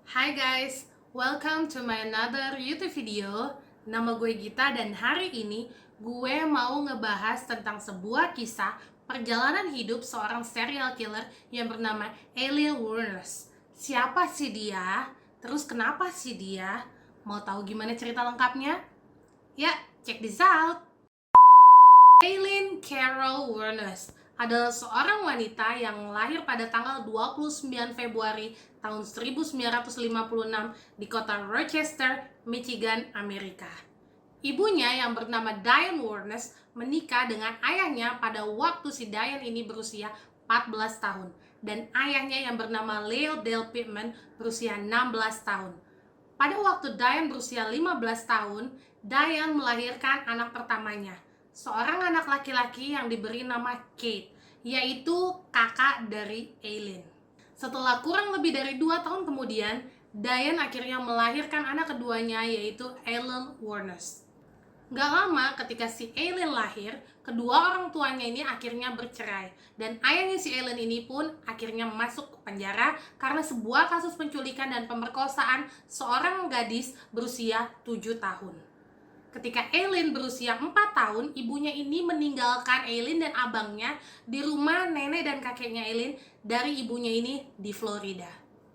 Hai guys, welcome to my another YouTube video. Nama gue Gita dan hari ini gue mau ngebahas tentang sebuah kisah perjalanan hidup seorang serial killer yang bernama Aileen Wuornos. Siapa sih dia? Terus kenapa sih dia? Mau tahu gimana cerita lengkapnya? Ya, check this out! Aileen Carol Wuornos adalah seorang wanita yang lahir pada tanggal 29 Februari tahun 1956 di kota Rochester, Michigan, Amerika. Ibunya yang bernama Diane Wuornos menikah dengan ayahnya pada waktu si Diane ini berusia 14 tahun dan ayahnya yang bernama Leo Dale Pittman berusia 16 tahun. Pada waktu Diane berusia 15 tahun, Diane melahirkan anak pertamanya, seorang anak laki-laki yang diberi nama Kate, yaitu kakak dari Aileen. Setelah kurang lebih dari 2 tahun kemudian, Diane akhirnya melahirkan anak keduanya, yaitu Aileen Wuornos. Gak lama ketika si Aileen lahir, kedua orang tuanya ini akhirnya bercerai. Dan ayahnya si Aileen ini pun akhirnya masuk ke penjara karena sebuah kasus penculikan dan pemerkosaan seorang gadis berusia 7 tahun. Ketika Aileen berusia 4 tahun, ibunya ini meninggalkan Aileen dan abangnya di rumah nenek dan kakeknya Aileen dari ibunya ini di Florida.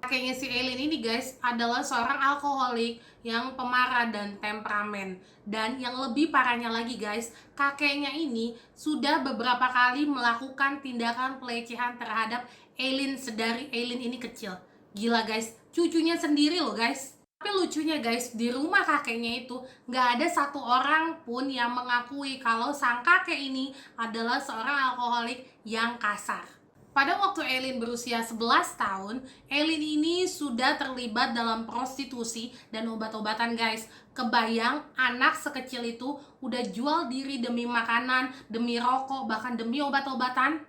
Kakeknya si Aileen ini guys adalah seorang alkoholik yang pemarah dan temperamen. Dan yang lebih parahnya lagi guys, kakeknya ini sudah beberapa kali melakukan tindakan pelecehan terhadap Aileen sedari Aileen ini kecil. Gila guys, cucunya sendiri loh guys. Tapi lucunya guys, di rumah kakeknya itu nggak ada satu orang pun yang mengakui kalau sang kakek ini adalah seorang alkoholik yang kasar. Pada waktu Aileen berusia 11 tahun, Aileen ini sudah terlibat dalam prostitusi dan obat-obatan guys. Kebayang anak sekecil itu udah jual diri demi makanan, demi rokok, bahkan demi obat-obatan.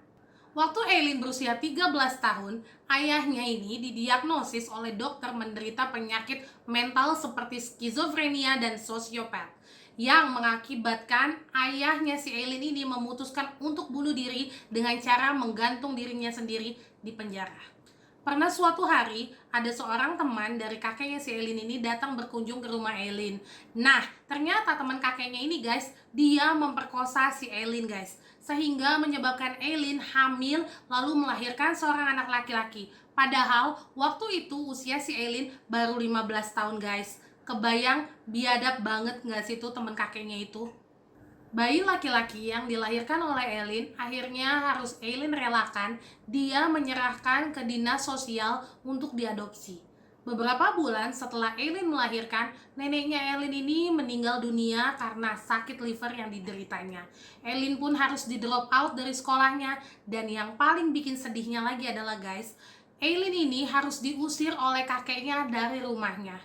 Waktu Aileen berusia 13 tahun, ayahnya ini didiagnosis oleh dokter menderita penyakit mental seperti skizofrenia dan sosiopat, yang mengakibatkan ayahnya si Aileen ini memutuskan untuk bunuh diri dengan cara menggantung dirinya sendiri di penjara. Pernah suatu hari, ada seorang teman dari kakeknya si Aileen ini datang berkunjung ke rumah Aileen. Nah, ternyata teman kakeknya ini guys, dia memperkosa si Aileen guys, sehingga menyebabkan Aileen hamil lalu melahirkan seorang anak laki-laki. Padahal waktu itu usia si Aileen baru 15 tahun guys. Kebayang biadab banget gak sih tuh teman kakeknya itu? Bayi laki-laki yang dilahirkan oleh Aileen akhirnya harus Aileen relakan, dia menyerahkan ke dinas sosial untuk diadopsi. Beberapa bulan setelah Aileen melahirkan, neneknya Aileen ini meninggal dunia karena sakit liver yang dideritanya. Aileen pun harus di drop out dari sekolahnya, dan yang paling bikin sedihnya lagi adalah guys, Aileen ini harus diusir oleh kakeknya dari rumahnya.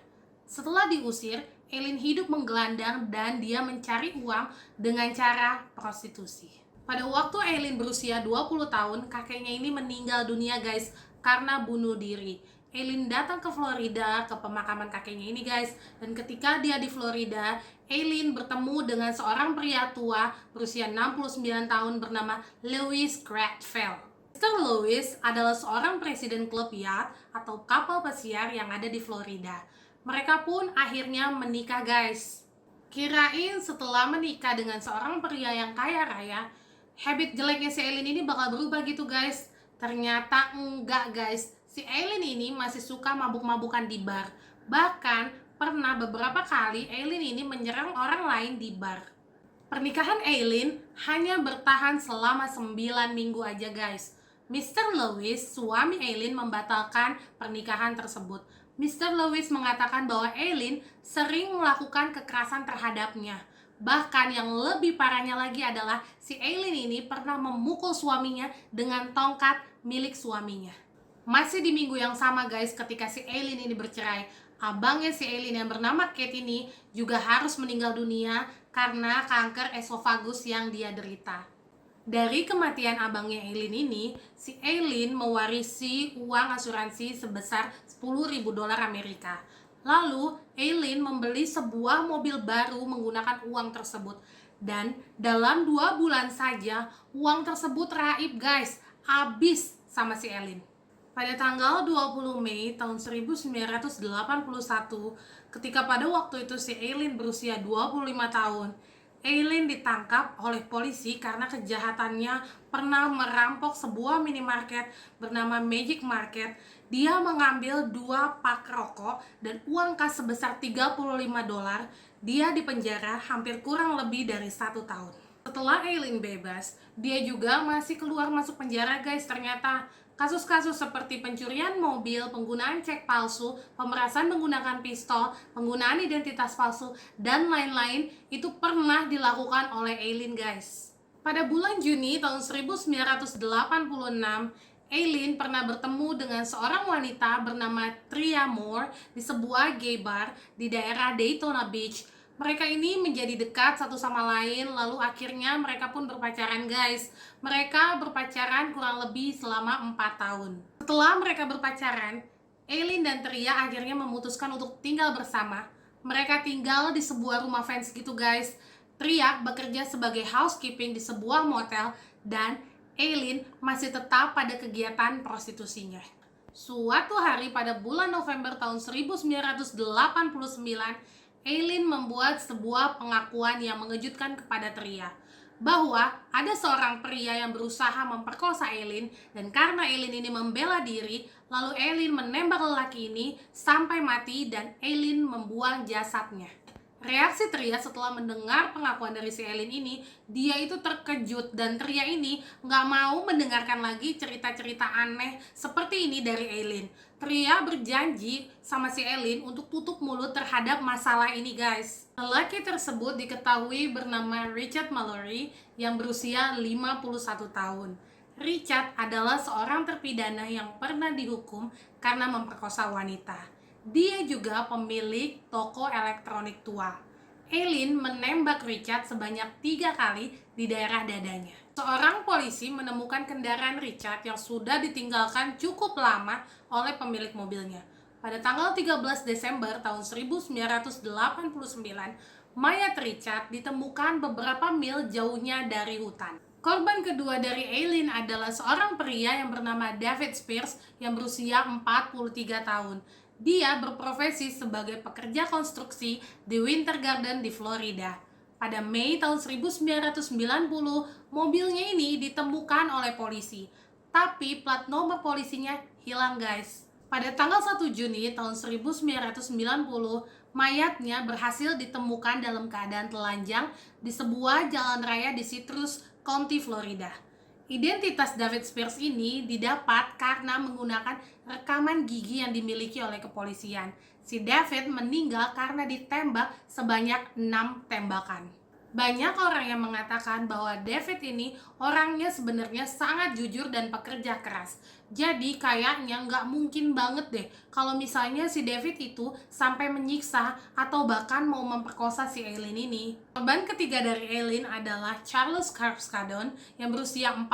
Setelah diusir, Aileen hidup menggelandang dan dia mencari uang dengan cara prostitusi. Pada waktu Aileen berusia 20 tahun, kakeknya ini meninggal dunia guys karena bunuh diri. Aileen datang ke Florida, ke pemakaman kakeknya ini guys. Dan ketika dia di Florida, Aileen bertemu dengan seorang pria tua berusia 69 tahun bernama Lewis Gradfell. Mr. Lewis adalah seorang presiden klub yacht atau kapal pesiar yang ada di Florida. Mereka pun akhirnya menikah guys. Kirain setelah menikah dengan seorang pria yang kaya raya, habit jeleknya si Aileen ini bakal berubah gitu guys. Ternyata enggak guys. Si Aileen ini masih suka mabuk-mabukan di bar. Bahkan pernah beberapa kali Aileen ini menyerang orang lain di bar. Pernikahan Aileen hanya bertahan selama 9 minggu aja guys. Mr. Lewis, suami Aileen, membatalkan pernikahan tersebut. Mr. Lewis mengatakan bahwa Aileen sering melakukan kekerasan terhadapnya. Bahkan yang lebih parahnya lagi adalah si Aileen ini pernah memukul suaminya dengan tongkat milik suaminya. Masih di minggu yang sama guys, ketika si Aileen ini bercerai, abangnya si Aileen yang bernama Kate ini juga harus meninggal dunia karena kanker esofagus yang dia derita. Dari kematian abangnya Aileen ini, si Aileen mewarisi uang asuransi sebesar $10.000 Amerika. Lalu, Aileen membeli sebuah mobil baru menggunakan uang tersebut. Dan dalam 2 bulan saja, uang tersebut raib guys, habis sama si Aileen. Pada tanggal 20 Mei tahun 1981, ketika pada waktu itu si Eileen berusia 25 tahun, Eileen ditangkap oleh polisi karena kejahatannya pernah merampok sebuah minimarket bernama Magic Market. Dia mengambil 2 pak rokok dan uang kas sebesar $35. Dia dipenjara hampir kurang lebih dari 1 tahun. Setelah Eileen bebas, dia juga masih keluar masuk penjara guys. Ternyata kasus-kasus seperti pencurian mobil, penggunaan cek palsu, pemerasan menggunakan pistol, penggunaan identitas palsu, dan lain-lain itu pernah dilakukan oleh Eileen guys. Pada bulan Juni tahun 1986, Eileen pernah bertemu dengan seorang wanita bernama Tria Moore di sebuah gay bar di daerah Daytona Beach. Mereka ini menjadi dekat satu sama lain, lalu akhirnya mereka pun berpacaran guys. Mereka berpacaran kurang lebih selama 4 tahun. Setelah mereka berpacaran, Eileen dan Tria akhirnya memutuskan untuk tinggal bersama. Mereka tinggal di sebuah rumah fans gitu guys. Tria bekerja sebagai housekeeping di sebuah motel dan Eileen masih tetap pada kegiatan prostitusinya. Suatu hari pada bulan November tahun 1989, Eileen membuat sebuah pengakuan yang mengejutkan kepada Tria bahwa ada seorang pria yang berusaha memperkosa Eileen, dan karena Eileen ini membela diri, lalu Eileen menembak lelaki ini sampai mati dan Eileen membuang jasadnya. Reaksi Tria setelah mendengar pengakuan dari si Eileen ini, dia itu terkejut dan Tria ini nggak mau mendengarkan lagi cerita-cerita aneh seperti ini dari Eileen. Tria berjanji sama si Eileen untuk tutup mulut terhadap masalah ini guys. Lelaki tersebut diketahui bernama Richard Mallory yang berusia 51 tahun. Richard adalah seorang terpidana yang pernah dihukum karena memperkosa wanita. Dia juga pemilik toko elektronik tua. Eileen menembak Richard sebanyak 3 kali di daerah dadanya. Seorang polisi menemukan kendaraan Richard yang sudah ditinggalkan cukup lama oleh pemilik mobilnya. Pada tanggal 13 Desember tahun 1989, mayat Richard ditemukan beberapa mil jauhnya dari hutan. Korban kedua dari Eileen adalah seorang pria yang bernama David Spears yang berusia 43 tahun. Dia berprofesi sebagai pekerja konstruksi di Winter Garden di Florida. Pada Mei tahun 1990, mobilnya ini ditemukan oleh polisi. Tapi plat nomor polisinya hilang guys. Pada tanggal 1 Juni tahun 1990, mayatnya berhasil ditemukan dalam keadaan telanjang di sebuah jalan raya di Citrus County, Florida. Identitas David Spears ini didapat karena menggunakan rekaman gigi yang dimiliki oleh kepolisian. Si David meninggal karena ditembak sebanyak 6 tembakan. Banyak orang yang mengatakan bahwa David ini orangnya sebenarnya sangat jujur dan pekerja keras. Jadi kayaknya nggak mungkin banget deh kalau misalnya si David itu sampai menyiksa atau bahkan mau memperkosa si Eileen ini. Korban ketiga dari Eileen adalah Charles Carskadon yang berusia 40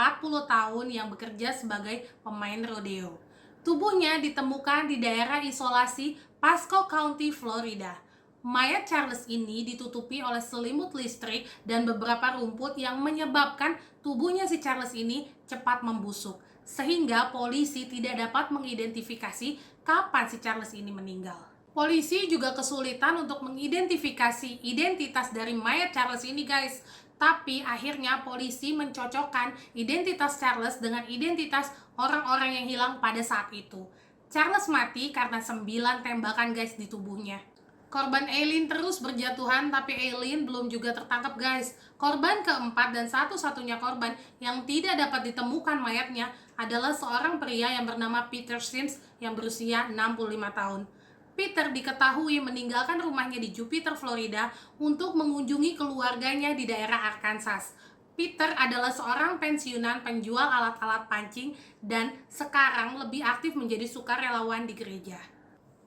tahun yang bekerja sebagai pemain rodeo. Tubuhnya ditemukan di daerah isolasi Pasco County, Florida. Mayat Charles ini ditutupi oleh selimut listrik dan beberapa rumput yang menyebabkan tubuhnya si Charles ini cepat membusuk, sehingga polisi tidak dapat mengidentifikasi kapan si Charles ini meninggal. Polisi juga kesulitan untuk mengidentifikasi identitas dari mayat Charles ini guys. Tapi akhirnya polisi mencocokkan identitas Charles dengan identitas orang-orang yang hilang pada saat itu. Charles mati karena 9 tembakan guys di tubuhnya. Korban Eileen terus berjatuhan, tapi Eileen belum juga tertangkap guys. Korban keempat dan satu-satunya korban yang tidak dapat ditemukan mayatnya adalah seorang pria yang bernama Peter Sims yang berusia 65 tahun. Peter diketahui meninggalkan rumahnya di Jupiter, Florida untuk mengunjungi keluarganya di daerah Arkansas. Peter adalah seorang pensiunan penjual alat-alat pancing dan sekarang lebih aktif menjadi sukarelawan di gereja.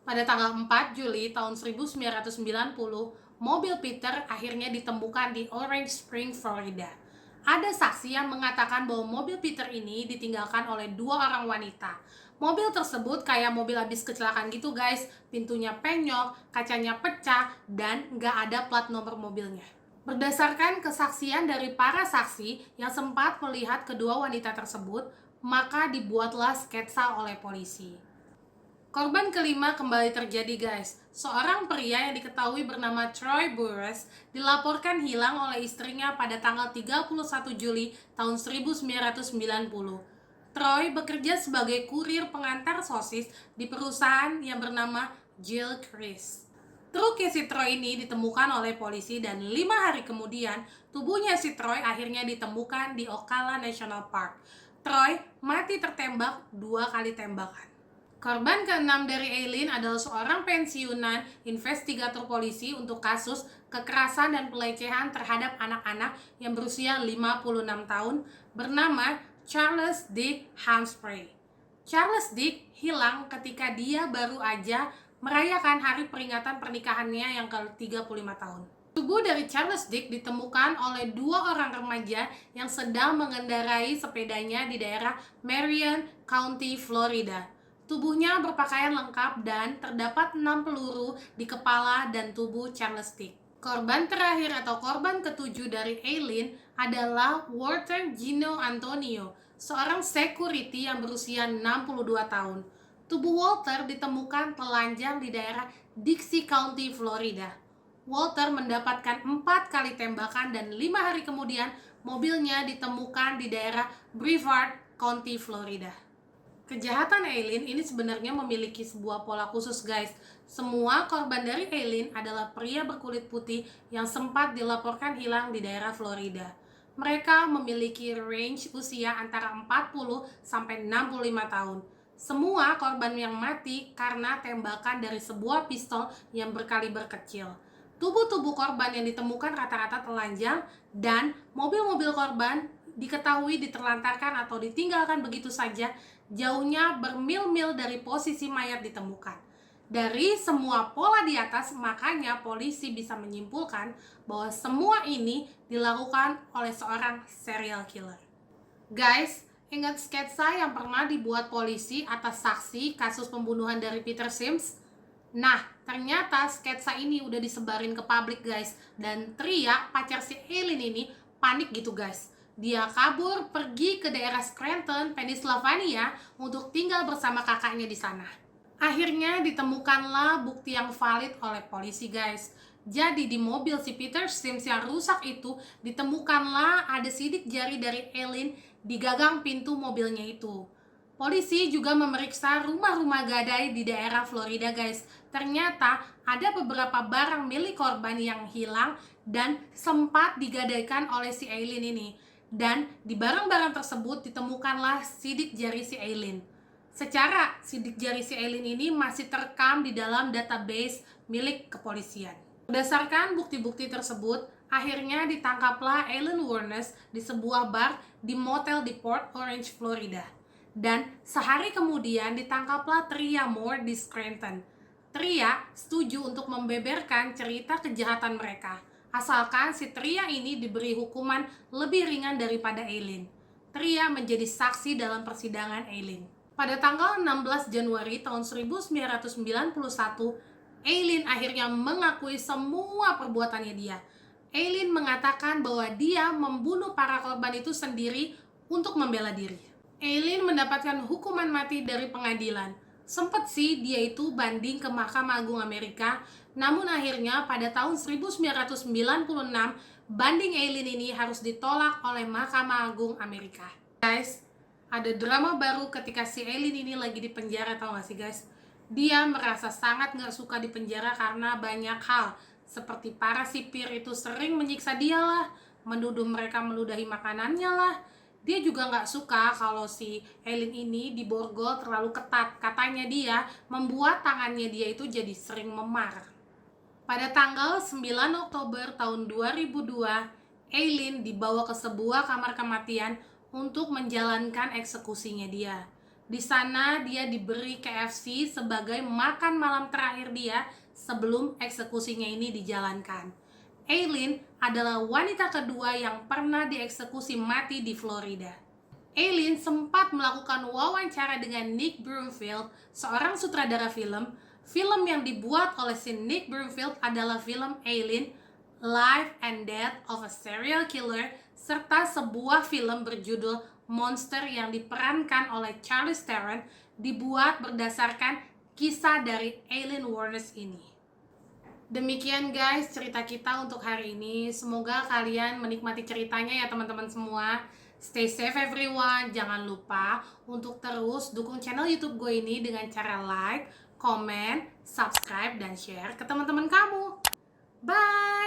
Pada tanggal 4 Juli tahun 1990, mobil Peter akhirnya ditemukan di Orange Spring, Florida. Ada saksi yang mengatakan bahwa mobil Peter ini ditinggalkan oleh 2 orang wanita. Mobil tersebut kayak mobil habis kecelakaan gitu guys, pintunya penyok, kacanya pecah, dan nggak ada plat nomor mobilnya. Berdasarkan kesaksian dari para saksi yang sempat melihat kedua wanita tersebut, maka dibuatlah sketsa oleh polisi. Korban kelima kembali terjadi guys. Seorang pria yang diketahui bernama Troy Burress dilaporkan hilang oleh istrinya pada tanggal 31 Juli tahun 1990. Troy bekerja sebagai kurir pengantar sosis di perusahaan yang bernama Gilchrist. Truknya si Troy ini ditemukan oleh polisi dan 5 hari kemudian tubuhnya si Troy akhirnya ditemukan di Ocala National Park. Troy mati tertembak 2 kali tembakan. Korban ke-6 dari Eileen adalah seorang pensiunan investigator polisi untuk kasus kekerasan dan pelecehan terhadap anak-anak yang berusia 56 tahun bernama Charles Dick Humphrey. Charles Dick hilang ketika dia baru aja merayakan hari peringatan pernikahannya yang ke-35 tahun. Tubuh dari Charles Dick ditemukan oleh 2 orang remaja yang sedang mengendarai sepedanya di daerah Marion County, Florida. Tubuhnya berpakaian lengkap dan terdapat 6 peluru di kepala dan tubuh Charles Dick. Korban terakhir atau korban ke-7 dari Eileen adalah Walter Gino Antonio, seorang security yang berusia 62 tahun. Tubuh Walter ditemukan telanjang di daerah Dixie County, Florida. Walter mendapatkan 4 kali tembakan dan 5 hari kemudian mobilnya ditemukan di daerah Brevard County, Florida. Kejahatan Eileen ini sebenarnya memiliki sebuah pola khusus guys. Semua korban dari Eileen adalah pria berkulit putih yang sempat dilaporkan hilang di daerah Florida. Mereka memiliki range usia antara 40 sampai 65 tahun. Semua korban yang mati karena tembakan dari sebuah pistol yang berkaliber kecil. Tubuh-tubuh korban yang ditemukan rata-rata telanjang dan mobil-mobil korban diketahui diterlantarkan atau ditinggalkan begitu saja, jauhnya bermil-mil dari posisi mayat ditemukan. Dari semua pola di atas, makanya polisi bisa menyimpulkan bahwa semua ini dilakukan oleh seorang serial killer. Guys, ingat sketsa yang pernah dibuat polisi atas saksi kasus pembunuhan dari Peter Sims? Nah, ternyata sketsa ini udah disebarin ke publik guys. Dan Tria, pacar si Eileen ini, panik gitu guys. Dia kabur pergi ke daerah Scranton, Pennsylvania untuk tinggal bersama kakaknya di sana. Akhirnya ditemukanlah bukti yang valid oleh polisi guys. Jadi di mobil si Peter Sims yang rusak itu ditemukanlah ada sidik jari dari Eileen di gagang pintu mobilnya itu. Polisi juga memeriksa rumah-rumah gadai di daerah Florida guys. Ternyata ada beberapa barang milik korban yang hilang dan sempat digadaikan oleh si Eileen ini. Dan di barang-barang tersebut ditemukanlah sidik jari si Eileen. Secara sidik jari si Eileen ini masih terekam di dalam database milik kepolisian. Berdasarkan bukti-bukti tersebut, akhirnya ditangkaplah Eileen Wuornos di sebuah bar di motel di Port Orange, Florida. Dan sehari kemudian ditangkaplah Tria Moore di Scranton. Tria setuju untuk membeberkan cerita kejahatan mereka, asalkan si Tria ini diberi hukuman lebih ringan daripada Eileen. Tria menjadi saksi dalam persidangan Eileen. Pada tanggal 16 Januari tahun 1991, Eileen akhirnya mengakui semua perbuatannya dia. Eileen mengatakan bahwa dia membunuh para korban itu sendiri untuk membela diri. Eileen mendapatkan hukuman mati dari pengadilan. Sempet sih dia itu banding ke Mahkamah Agung Amerika, namun akhirnya pada tahun 1996 banding Eileen ini harus ditolak oleh Mahkamah Agung Amerika. Guys, ada drama baru ketika si Eileen ini lagi di penjara, tau gak sih guys? Dia merasa sangat gak suka di penjara karena banyak hal, seperti para sipir itu sering menyiksa dia lah, menuduh mereka meludahi makanannya lah. Dia juga nggak suka kalau si Eileen ini diborgol terlalu ketat. Katanya dia membuat tangannya dia itu jadi sering memar. Pada tanggal 9 Oktober tahun 2002, Eileen dibawa ke sebuah kamar kematian untuk menjalankan eksekusinya dia. Di sana dia diberi KFC sebagai makan malam terakhir dia sebelum eksekusinya ini dijalankan. Eileen adalah wanita kedua yang pernah dieksekusi mati di Florida. Eileen sempat melakukan wawancara dengan Nick Broomfield, seorang sutradara film. Film yang dibuat oleh si Nick Broomfield adalah film Eileen, Life and Death of a Serial Killer, serta sebuah film berjudul Monster yang diperankan oleh Charlize Theron dibuat berdasarkan kisah dari Aileen Wuornos ini. Demikian guys cerita kita untuk hari ini. Semoga kalian menikmati ceritanya ya teman-teman semua. Stay safe everyone. Jangan lupa untuk terus dukung channel YouTube gue ini dengan cara like, comment, subscribe, dan share ke teman-teman kamu. Bye!